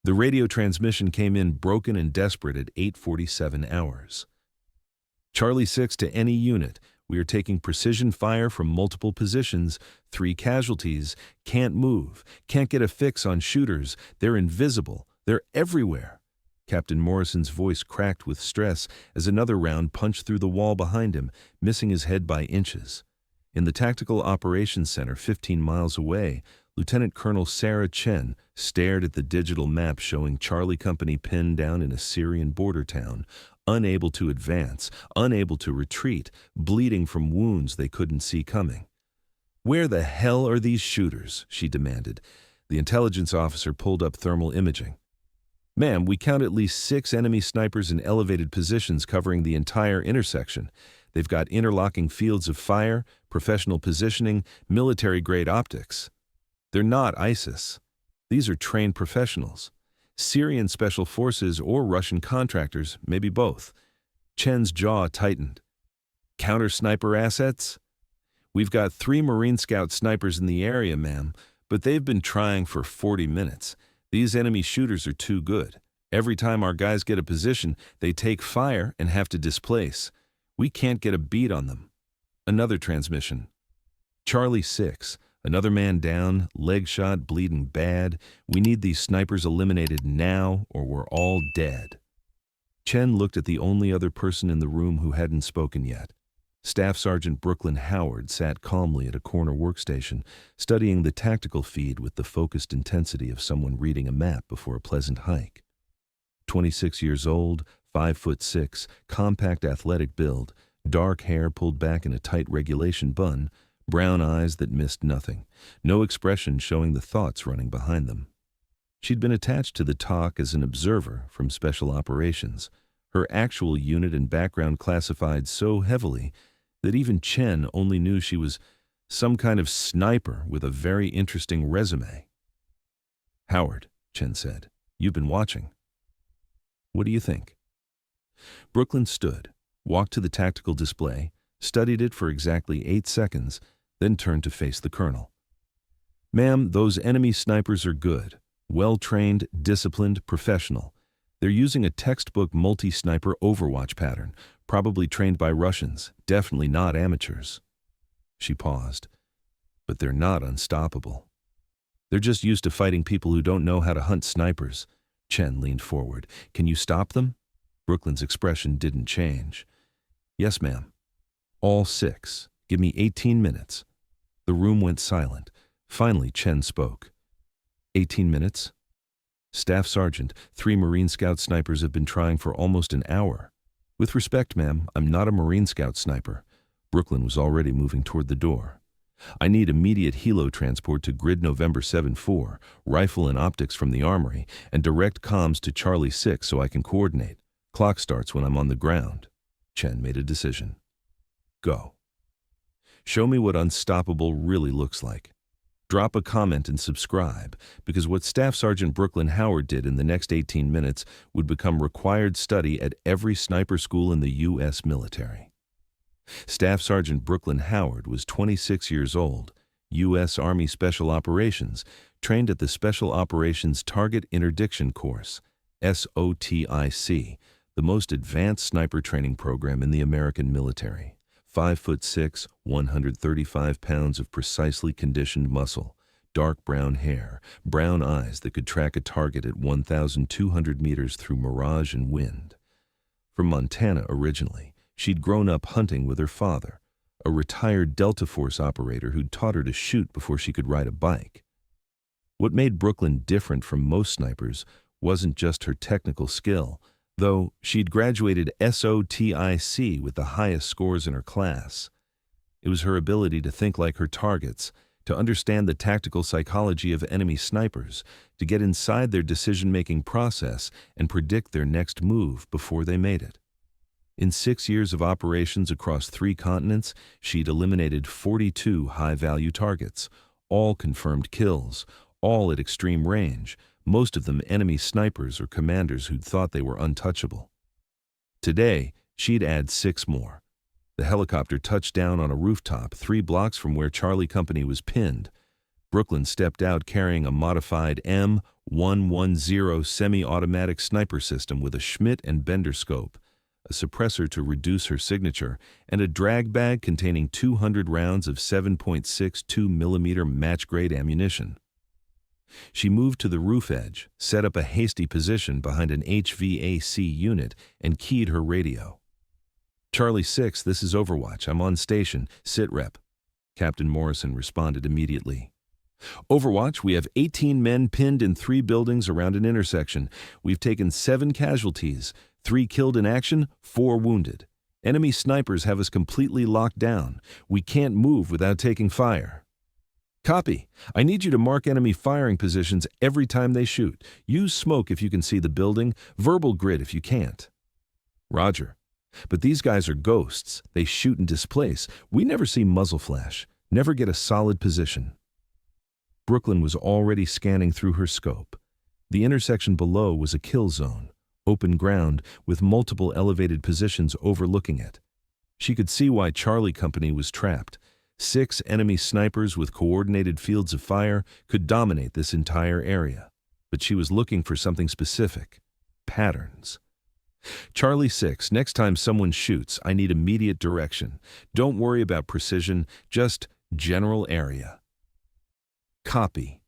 The radio transmission came in broken and desperate at 8:47 hours. Charlie 6 to any unit. We are taking precision fire from multiple positions. 3 casualties. Can't move. Can't get a fix on shooters. They're invisible. They're everywhere. Captain Morrison's voice cracked with stress as another round punched through the wall behind him, missing his head by inches. In the Tactical Operations Center 15 miles away, Lieutenant Colonel Sarah Chen stared at the digital map showing Charlie Company pinned down in a Syrian border town, unable to advance, unable to retreat, bleeding from wounds they couldn't see coming. "Where the hell are these shooters?" she demanded. The intelligence officer pulled up thermal imaging. "Ma'am, we count at least 6 enemy snipers in elevated positions covering the entire intersection. They've got interlocking fields of fire, professional positioning, military-grade optics. They're not ISIS. These are trained professionals. Syrian special forces or Russian contractors, maybe both." Chen's jaw tightened. "Counter-sniper assets? We've got 3 Marine Scout snipers in the area, ma'am, but they've been trying for 40 minutes. These enemy shooters are too good. Every time our guys get a position, they take fire and have to displace. We can't get a beat on them." Another transmission. "Charlie 6. Another man down, leg shot, bleeding bad. We need these snipers eliminated now or we're all dead." Chen looked at the only other person in the room who hadn't spoken yet. Staff Sergeant Brooklyn Howard sat calmly at a corner workstation, studying the tactical feed with the focused intensity of someone reading a map before a pleasant hike. 26 years old, 5'6", compact athletic build, dark hair pulled back in a tight regulation bun, brown eyes that missed nothing, no expression showing the thoughts running behind them. She'd been attached to the TOC as an observer from Special Operations, her actual unit and background classified so heavily that even Chen only knew she was some kind of sniper with a very interesting resume. "Howard," Chen said, "you've been watching. What do you think?" Brooklyn stood, walked to the tactical display, studied it for exactly 8 seconds, then turned to face the colonel. "Ma'am, those enemy snipers are good, well-trained, disciplined, professional. They're using a textbook multi-sniper overwatch pattern, probably trained by Russians, definitely not amateurs." She paused. "But they're not unstoppable. They're just used to fighting people who don't know how to hunt snipers." Chen leaned forward. "Can you stop them?" Brooklyn's expression didn't change. "Yes, ma'am. All 6. Give me 18 minutes. The room went silent. Finally, Chen spoke. 18 minutes? "Staff Sergeant, 3 Marine Scout snipers have been trying for almost an hour." "With respect, ma'am, I'm not a Marine Scout sniper." Brooklyn was already moving toward the door. "I need immediate helo transport to Grid November 7-4, rifle and optics from the armory, and direct comms to Charlie 6 so I can coordinate. Clock starts when I'm on the ground." Chen made a decision. "Go. Show me what unstoppable really looks like. Drop a comment and subscribe, because what Staff Sergeant Brooklyn Howard did in the next 18 minutes would become required study at every sniper school in the U.S. military." Staff Sergeant Brooklyn Howard was 26 years old, U.S. Army Special Operations, trained at the Special Operations Target Interdiction Course, SOTIC, the most advanced sniper training program in the American military. 5'6", 135 pounds of precisely conditioned muscle, dark brown hair, brown eyes that could track a target at 1,200 meters through mirage and wind. From Montana originally, she'd grown up hunting with her father, a retired Delta Force operator who'd taught her to shoot before she could ride a bike. What made Brooklyn different from most snipers wasn't just her technical skill, though she'd graduated SOTIC with the highest scores in her class. It was her ability to think like her targets, to understand the tactical psychology of enemy snipers, to get inside their decision-making process and predict their next move before they made it. In 6 years of operations across 3 continents, she'd eliminated 42 high-value targets, all confirmed kills, all at extreme range, most of them enemy snipers or commanders who'd thought they were untouchable. Today, she'd add 6 more. The helicopter touched down on a rooftop 3 blocks from where Charlie Company was pinned. Brooklyn stepped out carrying a modified M110 semi-automatic sniper system with a Schmidt and Bender scope, a suppressor to reduce her signature, and a drag bag containing 200 rounds of 7.62 millimeter match-grade ammunition. She moved to the roof edge, set up a hasty position behind an HVAC unit, and keyed her radio. "Charlie 6, this is Overwatch. I'm on station. Sit rep." Captain Morrison responded immediately. "Overwatch, we have 18 men pinned in 3 buildings around an intersection. We've taken 7 casualties, 3 killed in action, 4 wounded. Enemy snipers have us completely locked down. We can't move without taking fire." "Copy. I need you to mark enemy firing positions every time they shoot. Use smoke if you can see the building, verbal grid if you can't." "Roger. But these guys are ghosts. They shoot and displace. We never see muzzle flash, never get a solid position." Brooklyn was already scanning through her scope. The intersection below was a kill zone, open ground with multiple elevated positions overlooking it. She could see why Charlie Company was trapped. 6 enemy snipers with coordinated fields of fire could dominate this entire area. But she was looking for something specific: patterns. "Charlie 6, next time someone shoots, I need immediate direction. Don't worry about precision, just general area." "Copy."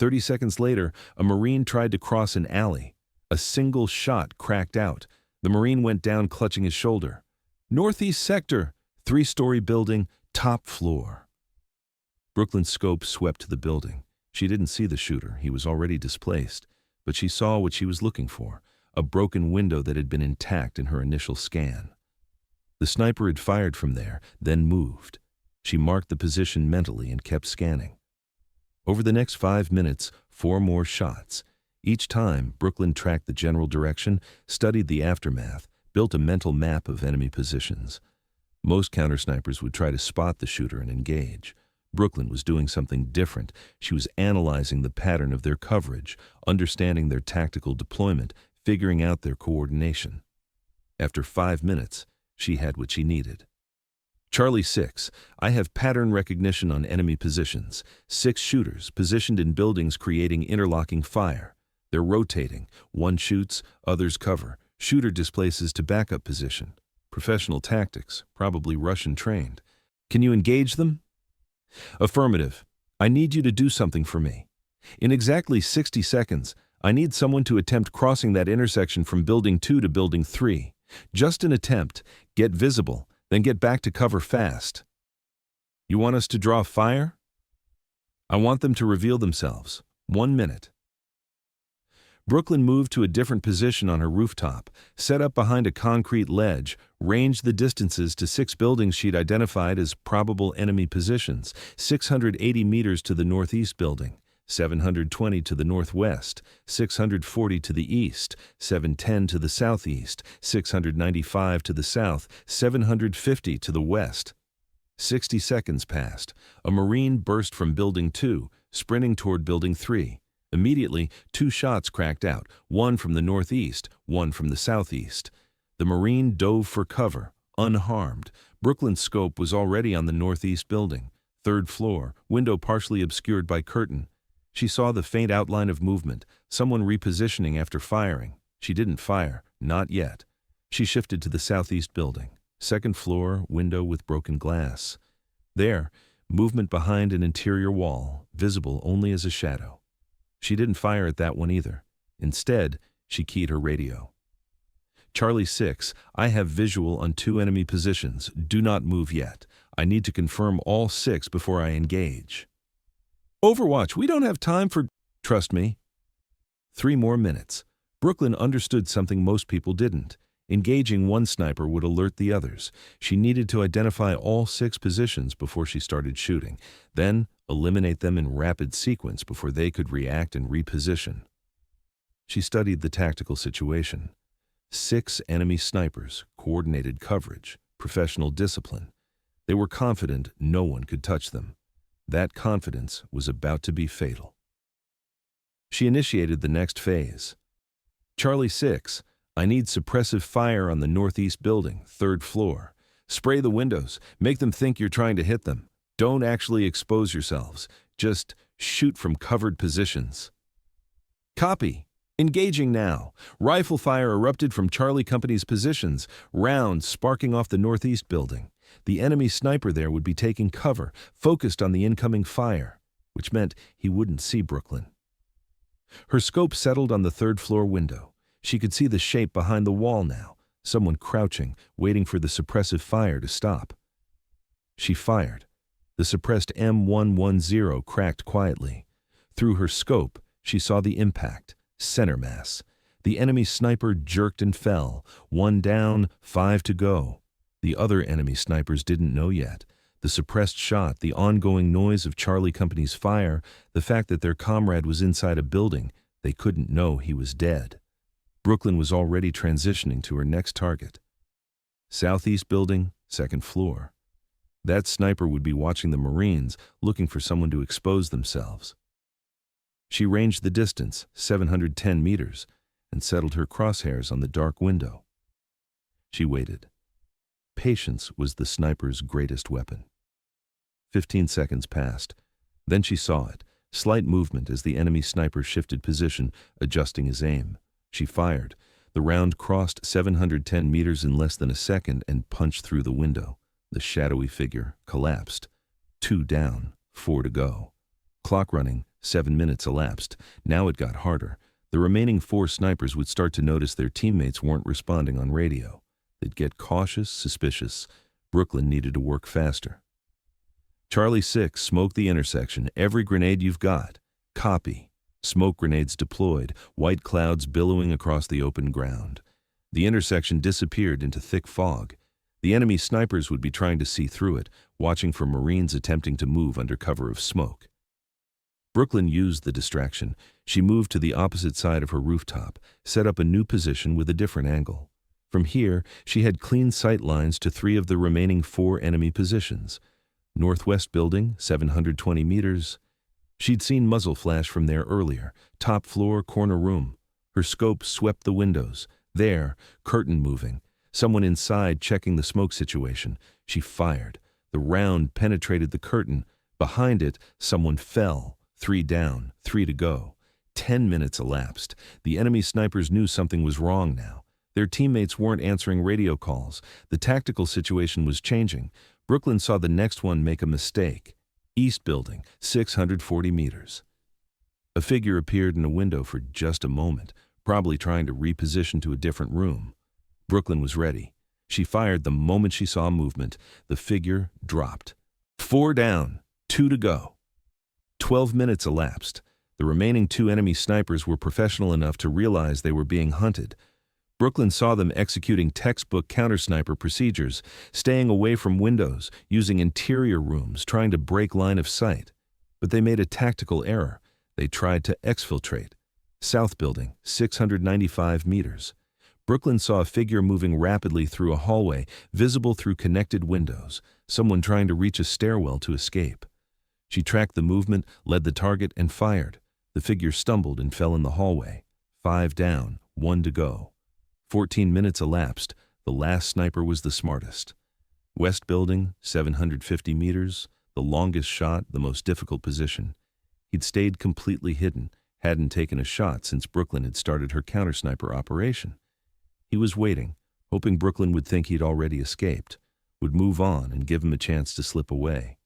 30 seconds later, a Marine tried to cross an alley. A single shot cracked out. The Marine went down clutching his shoulder. "Northeast sector, 3-story building, top floor." Brooklyn's scope swept to the building. She didn't see the shooter. He was already displaced. But she saw what she was looking for: a broken window that had been intact in her initial scan. The sniper had fired from there, then moved. She marked the position mentally and kept scanning. Over the next 5 minutes, 4 more shots. Each time, Brooklyn tracked the general direction, studied the aftermath, built a mental map of enemy positions. Most countersnipers would try to spot the shooter and engage. Brooklyn was doing something different. She was analyzing the pattern of their coverage, understanding their tactical deployment, figuring out their coordination. After 5 minutes, she had what she needed. "Charlie 6, I have pattern recognition on enemy positions. 6 shooters positioned in buildings creating interlocking fire. They're rotating. One shoots, others cover. Shooter displaces to backup position. Professional tactics, probably Russian trained. Can you engage them?" "Affirmative. I need you to do something for me. In exactly 60 seconds, I need someone to attempt crossing that intersection from Building 2 to Building 3. Just an attempt. Get visible, then get back to cover fast." "You want us to draw fire?" "I want them to reveal themselves. 1 minute." Brooklyn moved to a different position on her rooftop, set up behind a concrete ledge, ranged the distances to 6 buildings she'd identified as probable enemy positions: 680 meters to the northeast building, 720 to the northwest, 640 to the east, 710 to the southeast, 695 to the south, 750 to the west. 60 seconds passed. A Marine burst from Building 2, sprinting toward Building 3. Immediately, 2 shots cracked out, one from the northeast, one from the southeast. The Marine dove for cover, unharmed. Brooklyn's scope was already on the northeast building, 3rd floor, window partially obscured by curtain. She saw the faint outline of movement, someone repositioning after firing. She didn't fire, not yet. She shifted to the southeast building, 2nd floor, window with broken glass. There, movement behind an interior wall, visible only as a shadow. She didn't fire at that one either. Instead, she keyed her radio. "Charlie 6, I have visual on 2 enemy positions. Do not move yet. I need to confirm all 6 before I engage." "Overwatch, we don't have time for—" "Trust me." 3 more minutes. Brooklyn understood something most people didn't. Engaging one sniper would alert the others. She needed to identify all 6 positions before she started shooting, then eliminate them in rapid sequence before they could react and reposition. She studied the tactical situation. 6 enemy snipers, coordinated coverage, professional discipline. They were confident no one could touch them. That confidence was about to be fatal. She initiated the next phase. "Charlie 6, I need suppressive fire on the northeast building, 3rd floor. Spray the windows. Make them think you're trying to hit them. Don't actually expose yourselves. Just shoot from covered positions. Copy. Engaging now. Rifle fire erupted from Charlie Company's positions, rounds sparking off the northeast building. The enemy sniper there would be taking cover, focused on the incoming fire, which meant he wouldn't see Brooklyn. Her scope settled on the third-floor window. She could see the shape behind the wall now, someone crouching, waiting for the suppressive fire to stop. She fired. The suppressed M110 cracked quietly. Through her scope, she saw the impact, center mass. The enemy sniper jerked and fell. 1 down, 5 to go. The other enemy snipers didn't know yet. The suppressed shot, the ongoing noise of Charlie Company's fire, the fact that their comrade was inside a building, they couldn't know he was dead. Brooklyn was already transitioning to her next target. Southeast building, 2nd floor. That sniper would be watching the Marines, looking for someone to expose themselves. She ranged the distance, 710 meters, and settled her crosshairs on the dark window. She waited. Patience was the sniper's greatest weapon. 15 seconds passed. Then she saw it, slight movement as the enemy sniper shifted position, adjusting his aim. She fired. The round crossed 710 meters in less than a second and punched through the window. The shadowy figure collapsed. 2 down, 4 to go. Clock running, 7 minutes elapsed. Now it got harder. The remaining 4 snipers would start to notice their teammates weren't responding on radio. They'd get cautious, suspicious. Brooklyn needed to work faster. Charlie 6, smoke the intersection. Every grenade you've got. Copy. Smoke grenades deployed, white clouds billowing across the open ground. The intersection disappeared into thick fog. The enemy snipers would be trying to see through it, watching for Marines attempting to move under cover of smoke. Brooklyn used the distraction. She moved to the opposite side of her rooftop, set up a new position with a different angle. From here, she had clean sight lines to 3 of the remaining 4 enemy positions. Northwest building, 720 meters. She'd seen muzzle flash from there earlier. Top floor, corner room. Her scope swept the windows. There, curtain moving. Someone inside checking the smoke situation. She fired. The round penetrated the curtain. Behind it, someone fell. 3 down, 3 to go. 10 minutes elapsed. The enemy snipers knew something was wrong now. Their teammates weren't answering radio calls. The tactical situation was changing. Brooklyn saw the next one make a mistake. East building, 640 meters. A figure appeared in a window for just a moment, probably trying to reposition to a different room. Brooklyn was ready. She fired the moment she saw movement. The figure dropped. 4 down, 2 to go. 12 minutes elapsed. The remaining 2 enemy snipers were professional enough to realize they were being hunted. Brooklyn saw them executing textbook counter-sniper procedures, staying away from windows, using interior rooms, trying to break line of sight. But they made a tactical error. They tried to exfiltrate. South building, 695 meters. Brooklyn saw a figure moving rapidly through a hallway, visible through connected windows, someone trying to reach a stairwell to escape. She tracked the movement, led the target, and fired. The figure stumbled and fell in the hallway. 5 down, 1 to go. 14 minutes elapsed. The last sniper was the smartest. West building, 750 meters, the longest shot, the most difficult position. He'd stayed completely hidden, hadn't taken a shot since Brooklyn had started her counter-sniper operation. He was waiting, hoping Brooklyn would think he'd already escaped, would move on and give him a chance to slip away.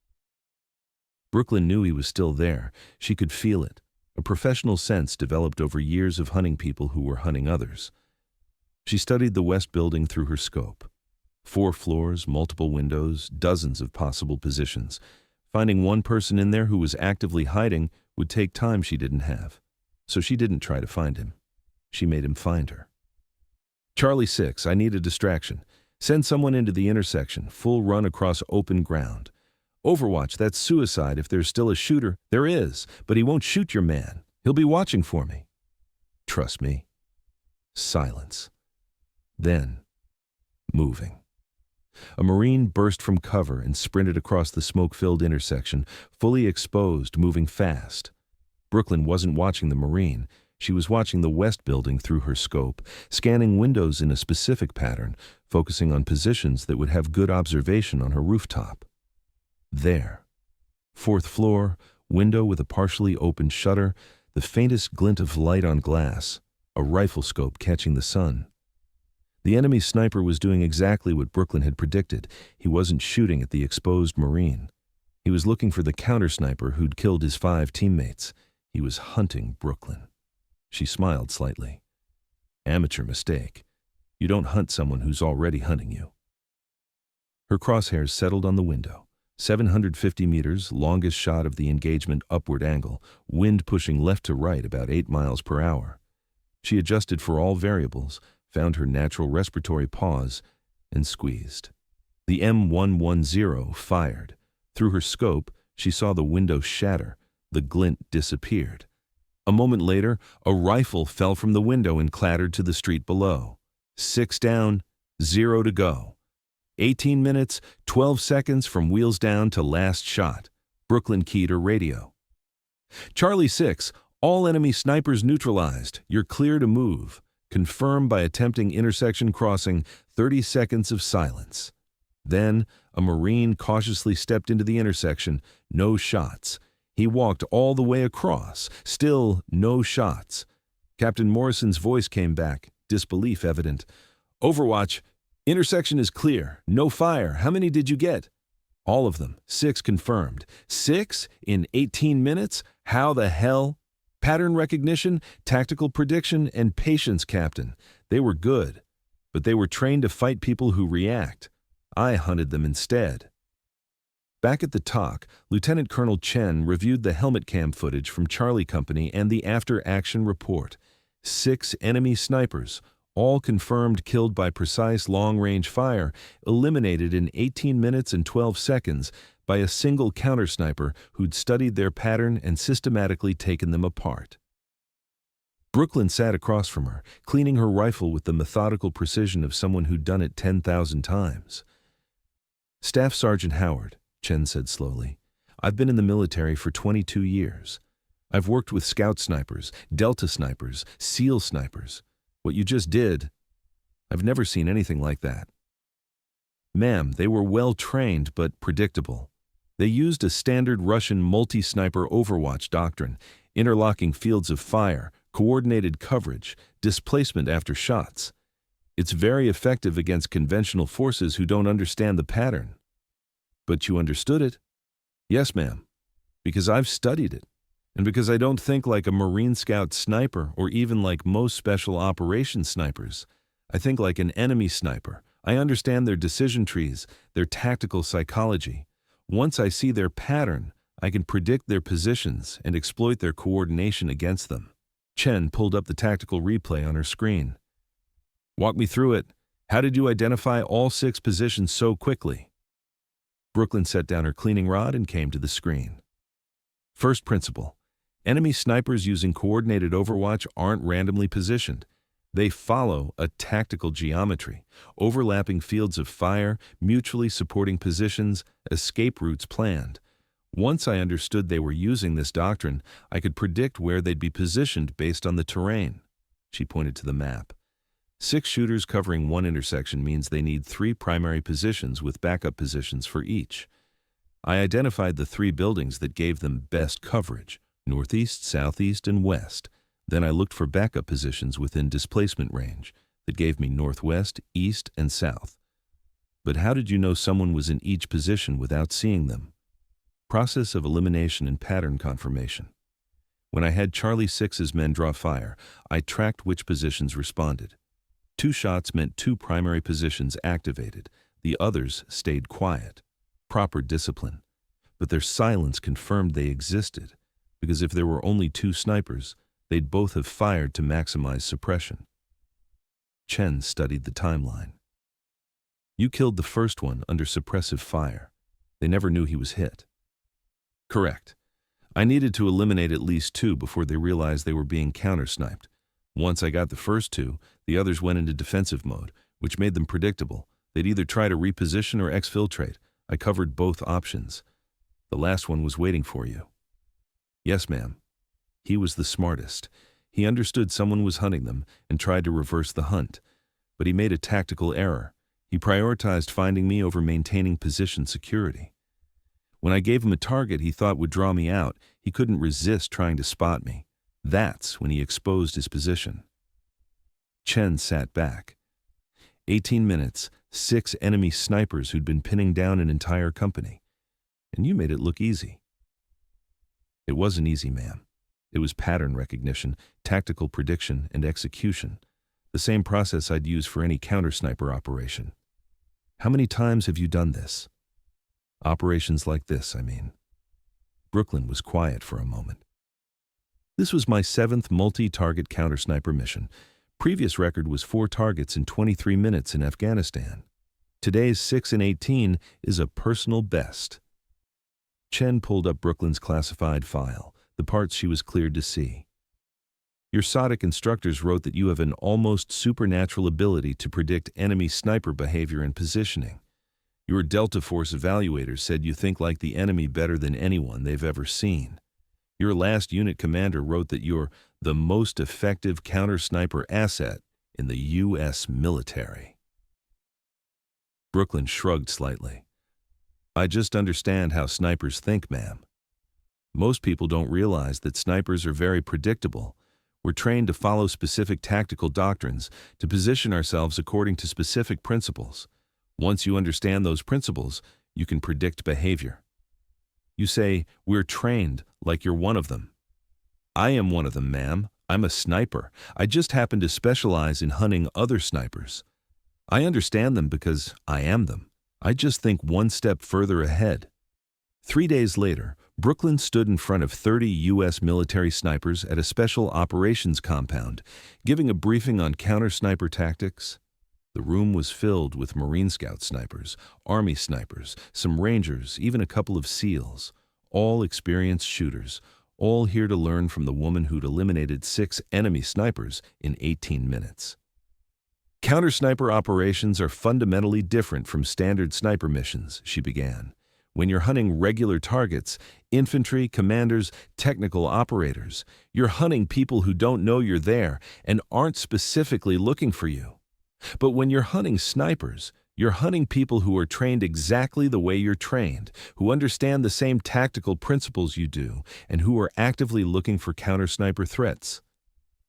Brooklyn knew he was still there. She could feel it. A professional sense developed over years of hunting people who were hunting others. She studied the West building through her scope. 4 floors, multiple windows, dozens of possible positions. Finding one person in there who was actively hiding would take time she didn't have. So she didn't try to find him. She made him find her. Charlie 6, I need a distraction. Send someone into the intersection, full run across open ground. Overwatch, that's suicide if there's still a shooter. There is, but he won't shoot your man. He'll be watching for me. Trust me. Silence. Then, moving. A Marine burst from cover and sprinted across the smoke-filled intersection, fully exposed, moving fast. Brooklyn wasn't watching the Marine. She was watching the West building through her scope, scanning windows in a specific pattern, focusing on positions that would have good observation on her rooftop. There. 4th floor, Window with a partially opened shutter, the faintest glint of light on glass, a rifle scope catching the sun. The enemy sniper was doing exactly what Brooklyn had predicted. He wasn't shooting at the exposed Marine. He was looking for the counter-sniper who'd killed his 5 teammates. He was hunting Brooklyn. She smiled slightly. Amateur mistake. You don't hunt someone who's already hunting you. Her crosshairs settled on the window. 750 meters, longest shot of the engagement upward angle, wind pushing left to right about 8 miles per hour. She adjusted for all variables, found her natural respiratory pause, and squeezed. The M110 fired. Through her scope, she saw the window shatter. The glint disappeared. A moment later, a rifle fell from the window and clattered to the street below. 6 down, 0 to go. 18 minutes, 12 seconds from wheels down to last shot. Brooklyn keyed her radio. Charlie 6, all enemy snipers neutralized. You're clear to move. Confirm by attempting intersection crossing. 30 seconds of silence. Then, a Marine cautiously stepped into the intersection. No shots. He walked all the way across. Still, no shots. Captain Morrison's voice came back, disbelief evident. Overwatch, intersection is clear. No fire. How many did you get? All of them. 6 confirmed. 6 in 18 minutes? How the hell? Pattern recognition, tactical prediction, and patience, Captain. They were good, but they were trained to fight people who react. I hunted them instead. Back at the TOC, Lieutenant Colonel Chen reviewed the helmet cam footage from Charlie Company and the after-action report. 6 enemy snipers, all confirmed killed by precise long-range fire, eliminated in 18 minutes and 12 seconds by a single counter-sniper who'd studied their pattern and systematically taken them apart. Brooklyn sat across from her, cleaning her rifle with the methodical precision of someone who'd done it 10,000 times. Staff Sergeant Howard, Chen said slowly, I've been in the military for 22 years. I've worked with scout snipers, Delta snipers, SEAL snipers. What you just did, I've never seen anything like that. Ma'am, they were well-trained but predictable. They used a standard Russian multi-sniper Overwatch doctrine, interlocking fields of fire, coordinated coverage, displacement after shots. It's very effective against conventional forces who don't understand the pattern. But you understood it? Yes, ma'am. Because I've studied it. And because I don't think like a Marine Scout sniper or even like most special operations snipers. I think like an enemy sniper. I understand their decision trees, their tactical psychology. Once I see their pattern, I can predict their positions and exploit their coordination against them. Chen pulled up the tactical replay on her screen. Walk me through it. How did you identify all 6 positions so quickly? Brooklyn set down her cleaning rod and came to the screen. First principle. Enemy snipers using coordinated Overwatch aren't randomly positioned. They follow a tactical geometry, overlapping fields of fire, mutually supporting positions, escape routes planned. Once I understood they were using this doctrine, I could predict where they'd be positioned based on the terrain. She pointed to the map. 6 shooters covering 1 intersection means they need 3 primary positions with backup positions for each. I identified the 3 buildings that gave them best coverage, northeast, southeast, and west. Then I looked for backup positions within displacement range that gave me northwest, east, and south. But how did you know someone was in each position without seeing them? Process of elimination and pattern confirmation. When I had Charlie 6's men draw fire, I tracked which positions responded. 2 shots meant 2 primary positions activated. The others stayed quiet. Proper discipline. But their silence confirmed they existed, because if there were only 2 snipers, they'd both have fired to maximize suppression. Chen studied the timeline. You killed the first one under suppressive fire. They never knew he was hit. Correct. I needed to eliminate at least 2 before they realized they were being counter-sniped. Once I got the first 2, the others went into defensive mode, which made them predictable. They'd either try to reposition or exfiltrate. I covered both options. The last one was waiting for you. Yes, ma'am. He was the smartest. He understood someone was hunting them and tried to reverse the hunt. But he made a tactical error. He prioritized finding me over maintaining position security. When I gave him a target he thought would draw me out, he couldn't resist trying to spot me. That's when he exposed his position. Chen sat back. 18 minutes, 6 enemy snipers who'd been pinning down an entire company. And you made it look easy. It wasn't easy, ma'am. It was pattern recognition, tactical prediction, and execution. The same process I'd use for any counter-sniper operation. How many times have you done this? Operations like this, I mean. Brooklyn was quiet for a moment. This was my 7th multi-target counter-sniper mission. Previous record was 4 targets in 23 minutes in Afghanistan. Today's 6 and 18 is a personal best. Chen pulled up Brooklyn's classified file, the parts she was cleared to see. Your SOTIC instructors wrote that you have an almost supernatural ability to predict enemy sniper behavior and positioning. Your Delta Force evaluators said you think like the enemy better than anyone they've ever seen. Your last unit commander wrote that you're the most effective counter-sniper asset in the U.S. military. Brooklyn shrugged slightly. I just understand how snipers think, ma'am. Most people don't realize that snipers are very predictable. We're trained to follow specific tactical doctrines, to position ourselves according to specific principles. Once you understand those principles, you can predict behavior. You say, we're trained, like you're one of them. I am one of them, ma'am. I'm a sniper. I just happen to specialize in hunting other snipers. I understand them because I am them. I just think one step further ahead. 3 days later, Brooklyn stood in front of 30 U.S. military snipers at a special operations compound, giving a briefing on counter-sniper tactics. The room was filled with Marine Scout snipers, Army snipers, some Rangers, even a couple of SEALs, all experienced shooters, all here to learn from the woman who'd eliminated 6 enemy snipers in 18 minutes. Counter-sniper operations are fundamentally different from standard sniper missions, she began. When you're hunting regular targets, infantry, commanders, technical operators, you're hunting people who don't know you're there and aren't specifically looking for you. But when you're hunting snipers, you're hunting people who are trained exactly the way you're trained, who understand the same tactical principles you do, and who are actively looking for counter-sniper threats.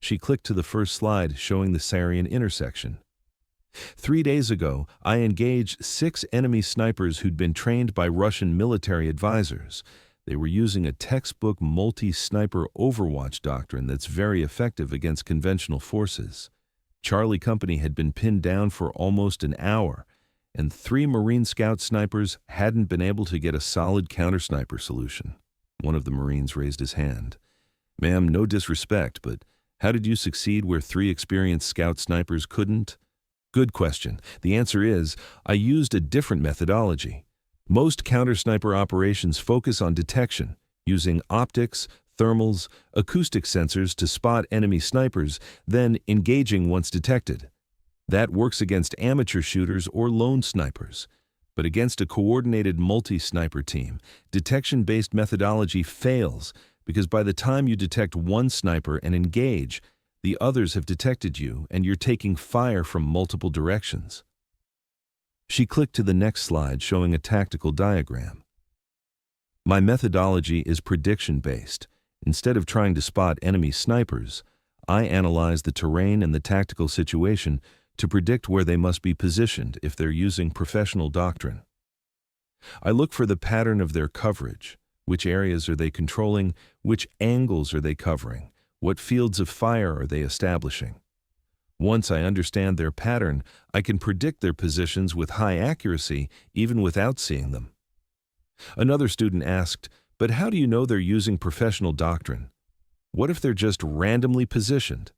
She clicked to the first slide showing the Syrian intersection. 3 days ago, I engaged 6 enemy snipers who'd been trained by Russian military advisors. They were using a textbook multi-sniper overwatch doctrine that's very effective against conventional forces. Charlie Company had been pinned down for almost an hour, and 3 Marine Scout snipers hadn't been able to get a solid counter-sniper solution. One of the Marines raised his hand. Ma'am, no disrespect, but how did you succeed where 3 experienced Scout snipers couldn't? Good question. The answer is, I used a different methodology. Most counter-sniper operations focus on detection, using optics, thermals, acoustic sensors to spot enemy snipers, then engaging once detected. That works against amateur shooters or lone snipers. But against a coordinated multi-sniper team, detection-based methodology fails because by the time you detect one sniper and engage, the others have detected you and you're taking fire from multiple directions. She clicked to the next slide showing a tactical diagram. My methodology is prediction-based. Instead of trying to spot enemy snipers, I analyze the terrain and the tactical situation to predict where they must be positioned if they're using professional doctrine. I look for the pattern of their coverage. Which areas are they controlling? Which angles are they covering? What fields of fire are they establishing? Once I understand their pattern, I can predict their positions with high accuracy even without seeing them. Another student asked, but how do you know they're using professional doctrine? What if they're just randomly positioned?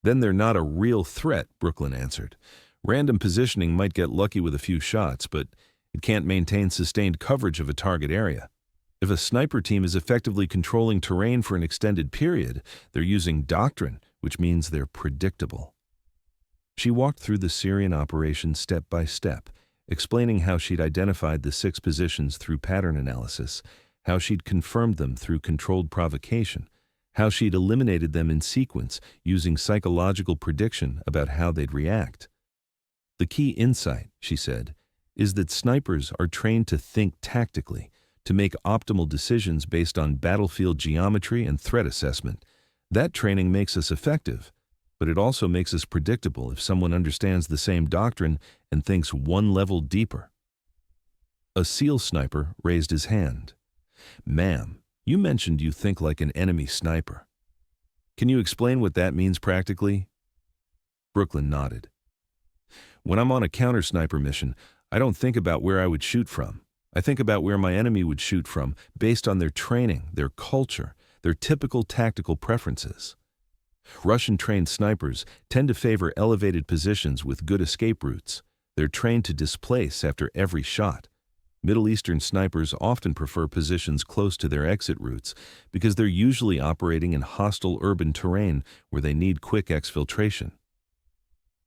Then they're not a real threat, Brooklyn answered. Random positioning might get lucky with a few shots, but it can't maintain sustained coverage of a target area. If a sniper team is effectively controlling terrain for an extended period, they're using doctrine, which means they're predictable. She walked through the Syrian operation step by step, explaining how she'd identified the 6 positions through pattern analysis, how she'd confirmed them through controlled provocation, how she'd eliminated them in sequence using psychological prediction about how they'd react. The key insight, she said, is that snipers are trained to think tactically, to make optimal decisions based on battlefield geometry and threat assessment. That training makes us effective, but it also makes us predictable if someone understands the same doctrine and thinks one level deeper. A SEAL sniper raised his hand. "Ma'am, you mentioned you think like an enemy sniper. Can you explain what that means practically?" Brooklyn nodded. "When I'm on a counter-sniper mission, I don't think about where I would shoot from. I think about where my enemy would shoot from based on their training, their culture, their typical tactical preferences. Russian-trained snipers tend to favor elevated positions with good escape routes. They're trained to displace after every shot. Middle Eastern snipers often prefer positions close to their exit routes because they're usually operating in hostile urban terrain where they need quick exfiltration.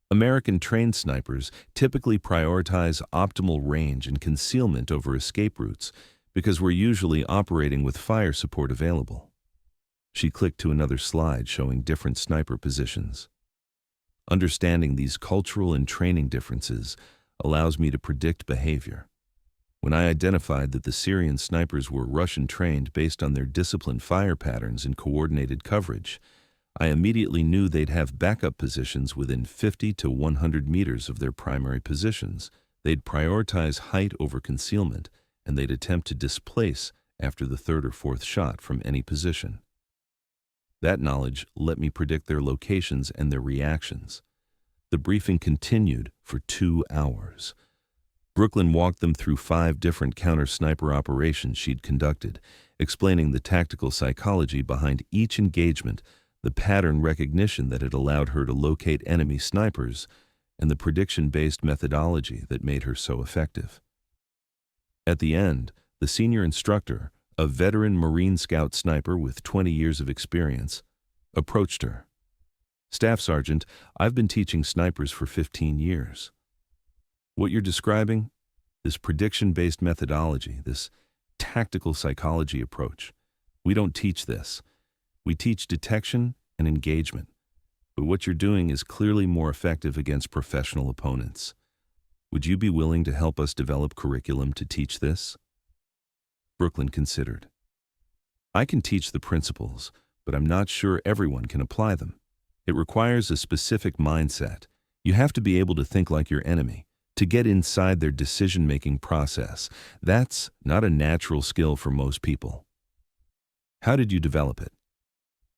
American-trained snipers typically prioritize optimal range and concealment over escape routes because we're usually operating with fire support available." She clicked to another slide showing different sniper positions. "Understanding these cultural and training differences allows me to predict behavior. When I identified that the Syrian snipers were Russian-trained based on their disciplined fire patterns and coordinated coverage, I immediately knew they'd have backup positions within 50 to 100 meters of their primary positions. They'd prioritize height over concealment, and they'd attempt to displace after the third or fourth shot from any position. That knowledge let me predict their locations and their reactions. The briefing continued for 2 hours. Brooklyn walked them through 5 different counter-sniper operations she'd conducted, explaining the tactical psychology behind each engagement, the pattern recognition that had allowed her to locate enemy snipers, and the prediction-based methodology that made her so effective. At the end, the senior instructor, a veteran Marine Scout sniper with 20 years of experience, approached her. "Staff Sergeant, I've been teaching snipers for 15 years. What you're describing, this prediction-based methodology, this tactical psychology approach, we don't teach this. We teach detection and engagement, but what you're doing is clearly more effective against professional opponents. Would you be willing to help us develop curriculum to teach this?" Brooklyn considered. "I can teach the principles, but I'm not sure everyone can apply them. It requires a specific mindset. You have to be able to think like your enemy, to get inside their decision-making process. That's not a natural skill for most people." "How did you develop it?"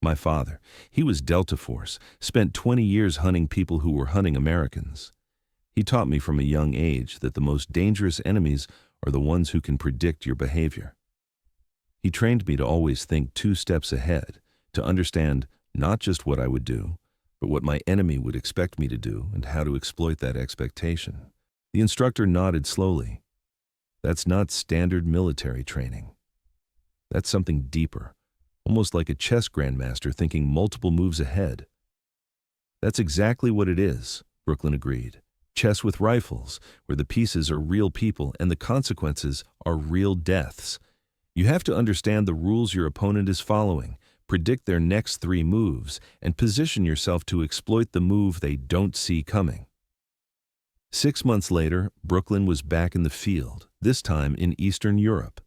"My father. He was Delta Force, spent 20 years hunting people who were hunting Americans. He taught me from a young age that the most dangerous enemies are the ones who can predict your behavior. He trained me to always think 2 steps ahead, to understand not just what I would do, but what my enemy would expect me to do and how to exploit that expectation." The instructor nodded slowly. "That's not standard military training. That's something deeper, almost like a chess grandmaster thinking multiple moves ahead." "That's exactly what it is," Brooklyn agreed. "Chess with rifles, where the pieces are real people and the consequences are real deaths. You have to understand the rules your opponent is following, predict their next 3 moves, and position yourself to exploit the move they don't see coming." 6 months later, Brooklyn was back in the field, this time in Eastern Europe.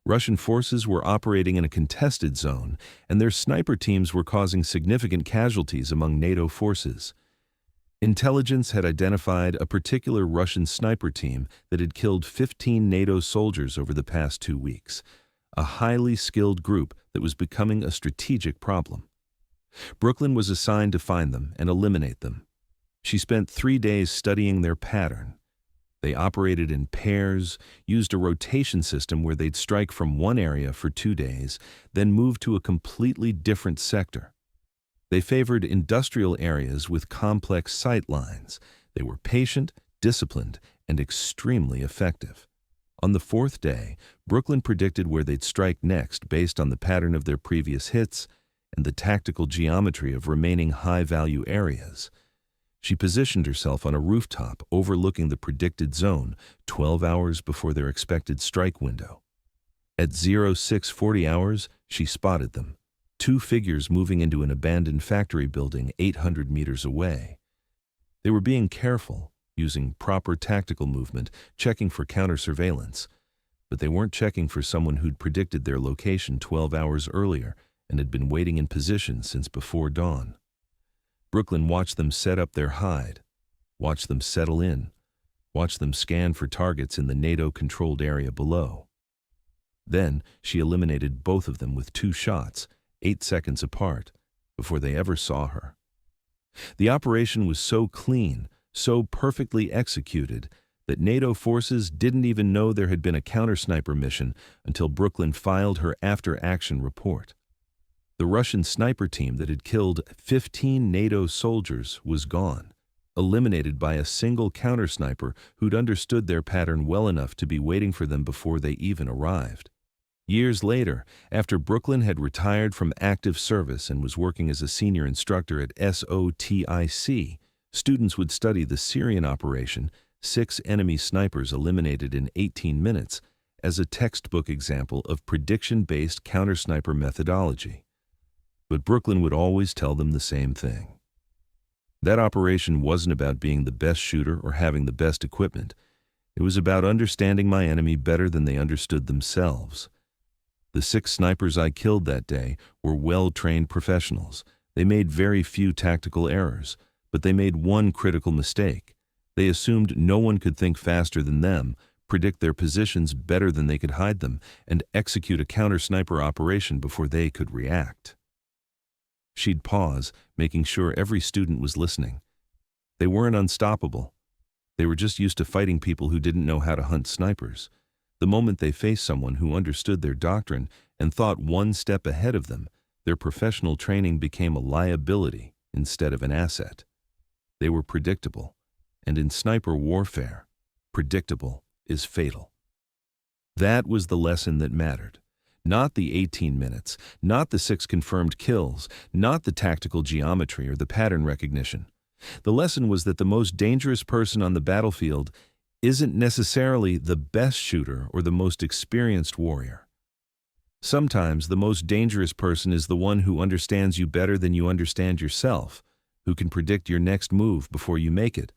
Russian forces were operating in a contested zone, and their sniper teams were causing significant casualties among NATO forces. Intelligence had identified a particular Russian sniper team that had killed 15 NATO soldiers over the past 2 weeks, a highly skilled group that was becoming a strategic problem. Brooklyn was assigned to find them and eliminate them. She spent 3 days studying their pattern. They operated in pairs, used a rotation system where they'd strike from one area for 2 days, then move to a completely different sector. They favored industrial areas with complex sight lines. They were patient, disciplined, and extremely effective. On the 4th day, Brooklyn predicted where they'd strike next based on the pattern of their previous hits and the tactical geometry of remaining high-value areas. She positioned herself on a rooftop overlooking the predicted zone 12 hours before their expected strike window. At 0640 hours, she spotted them, 2 figures moving into an abandoned factory building 800 meters away. They were being careful, using proper tactical movement, checking for counter-surveillance. But they weren't checking for someone who'd predicted their location 12 hours earlier and had been waiting in position since before dawn. Brooklyn watched them set up their hide, watched them settle in, watched them scan for targets in the NATO-controlled area below. Then she eliminated both of them with 2 shots, 8 seconds apart, before they ever saw her. The operation was so clean, so perfectly executed, that NATO forces didn't even know there had been a counter-sniper mission until Brooklyn filed her after-action report. The Russian sniper team that had killed 15 NATO soldiers was gone, eliminated by a single counter-sniper who'd understood their pattern well enough to be waiting for them before they even arrived. Years later, after Brooklyn had retired from active service and was working as a senior instructor at SOTIC, students would study the Syrian operation, 6 enemy snipers eliminated in 18 minutes, as a textbook example of prediction-based counter-sniper methodology. But Brooklyn would always tell them the same thing. That operation wasn't about being the best shooter or having the best equipment. It was about understanding my enemy better than they understood themselves. The 6 snipers I killed that day were well-trained professionals. They made very few tactical errors, but they made one critical mistake. They assumed no one could think faster than them, predict their positions better than they could hide them, and execute a counter-sniper operation before they could react. She'd pause, making sure every student was listening. They weren't unstoppable. They were just used to fighting people who didn't know how to hunt snipers. The moment they faced someone who understood their doctrine and thought one step ahead of them, their professional training became a liability instead of an asset. They were predictable, and in sniper warfare, predictable is fatal. That was the lesson that mattered. Not the 18 minutes, not the 6 confirmed kills, not the tactical geometry or the pattern recognition. The lesson was that the most dangerous person on the battlefield isn't necessarily the best shooter or the most experienced warrior. Sometimes the most dangerous person is the one who understands you better than you understand yourself, who can predict your next move before you make it,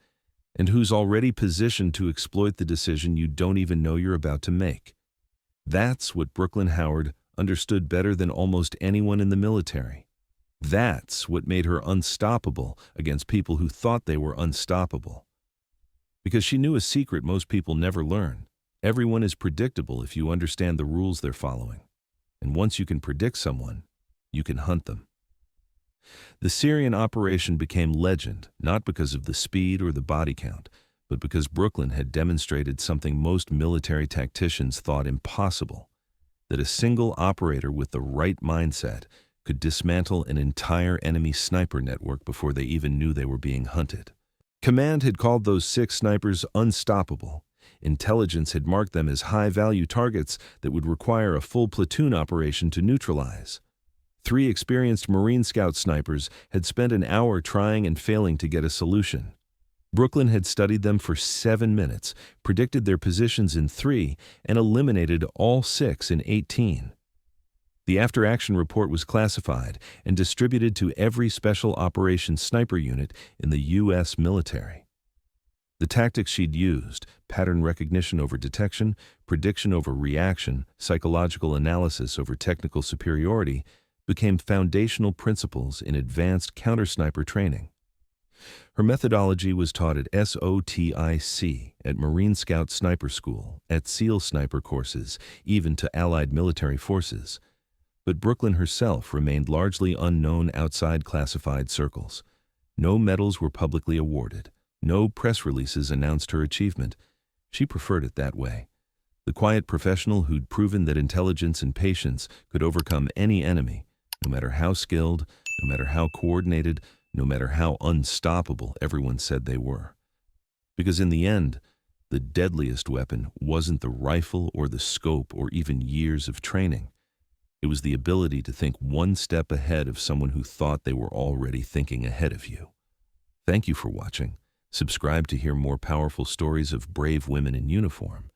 and who's already positioned to exploit the decision you don't even know you're about to make. That's what Brooklyn Howard understood better than almost anyone in the military. That's what made her unstoppable against people who thought they were unstoppable. Because she knew a secret most people never learn. Everyone is predictable if you understand the rules they're following. And once you can predict someone, you can hunt them. The Syrian operation became legend, not because of the speed or the body count, but because Brooklyn had demonstrated something most military tacticians thought impossible, that a single operator with the right mindset could dismantle an entire enemy sniper network before they even knew they were being hunted. Command had called those 6 snipers unstoppable. Intelligence had marked them as high-value targets that would require a full platoon operation to neutralize. 3 experienced Marine Scout snipers had spent an hour trying and failing to get a solution. Brooklyn had studied them for 7 minutes, predicted their positions in 3, and eliminated all 6 in 18. The after-action report was classified and distributed to every Special Operations Sniper unit in the U.S. military. The tactics she'd used, pattern recognition over detection, prediction over reaction, psychological analysis over technical superiority, became foundational principles in advanced counter-sniper training. Her methodology was taught at SOTIC, at Marine Scout Sniper School, at SEAL sniper courses, even to Allied military forces. But Brooklyn herself remained largely unknown outside classified circles. No medals were publicly awarded. No press releases announced her achievement. She preferred it that way. The quiet professional who'd proven that intelligence and patience could overcome any enemy, no matter how skilled, no matter how coordinated, no matter how unstoppable everyone said they were. Because in the end, the deadliest weapon wasn't the rifle or the scope or even years of training. It was the ability to think one step ahead of someone who thought they were already thinking ahead of you. Thank you for watching. Subscribe to hear more powerful stories of brave women in uniform.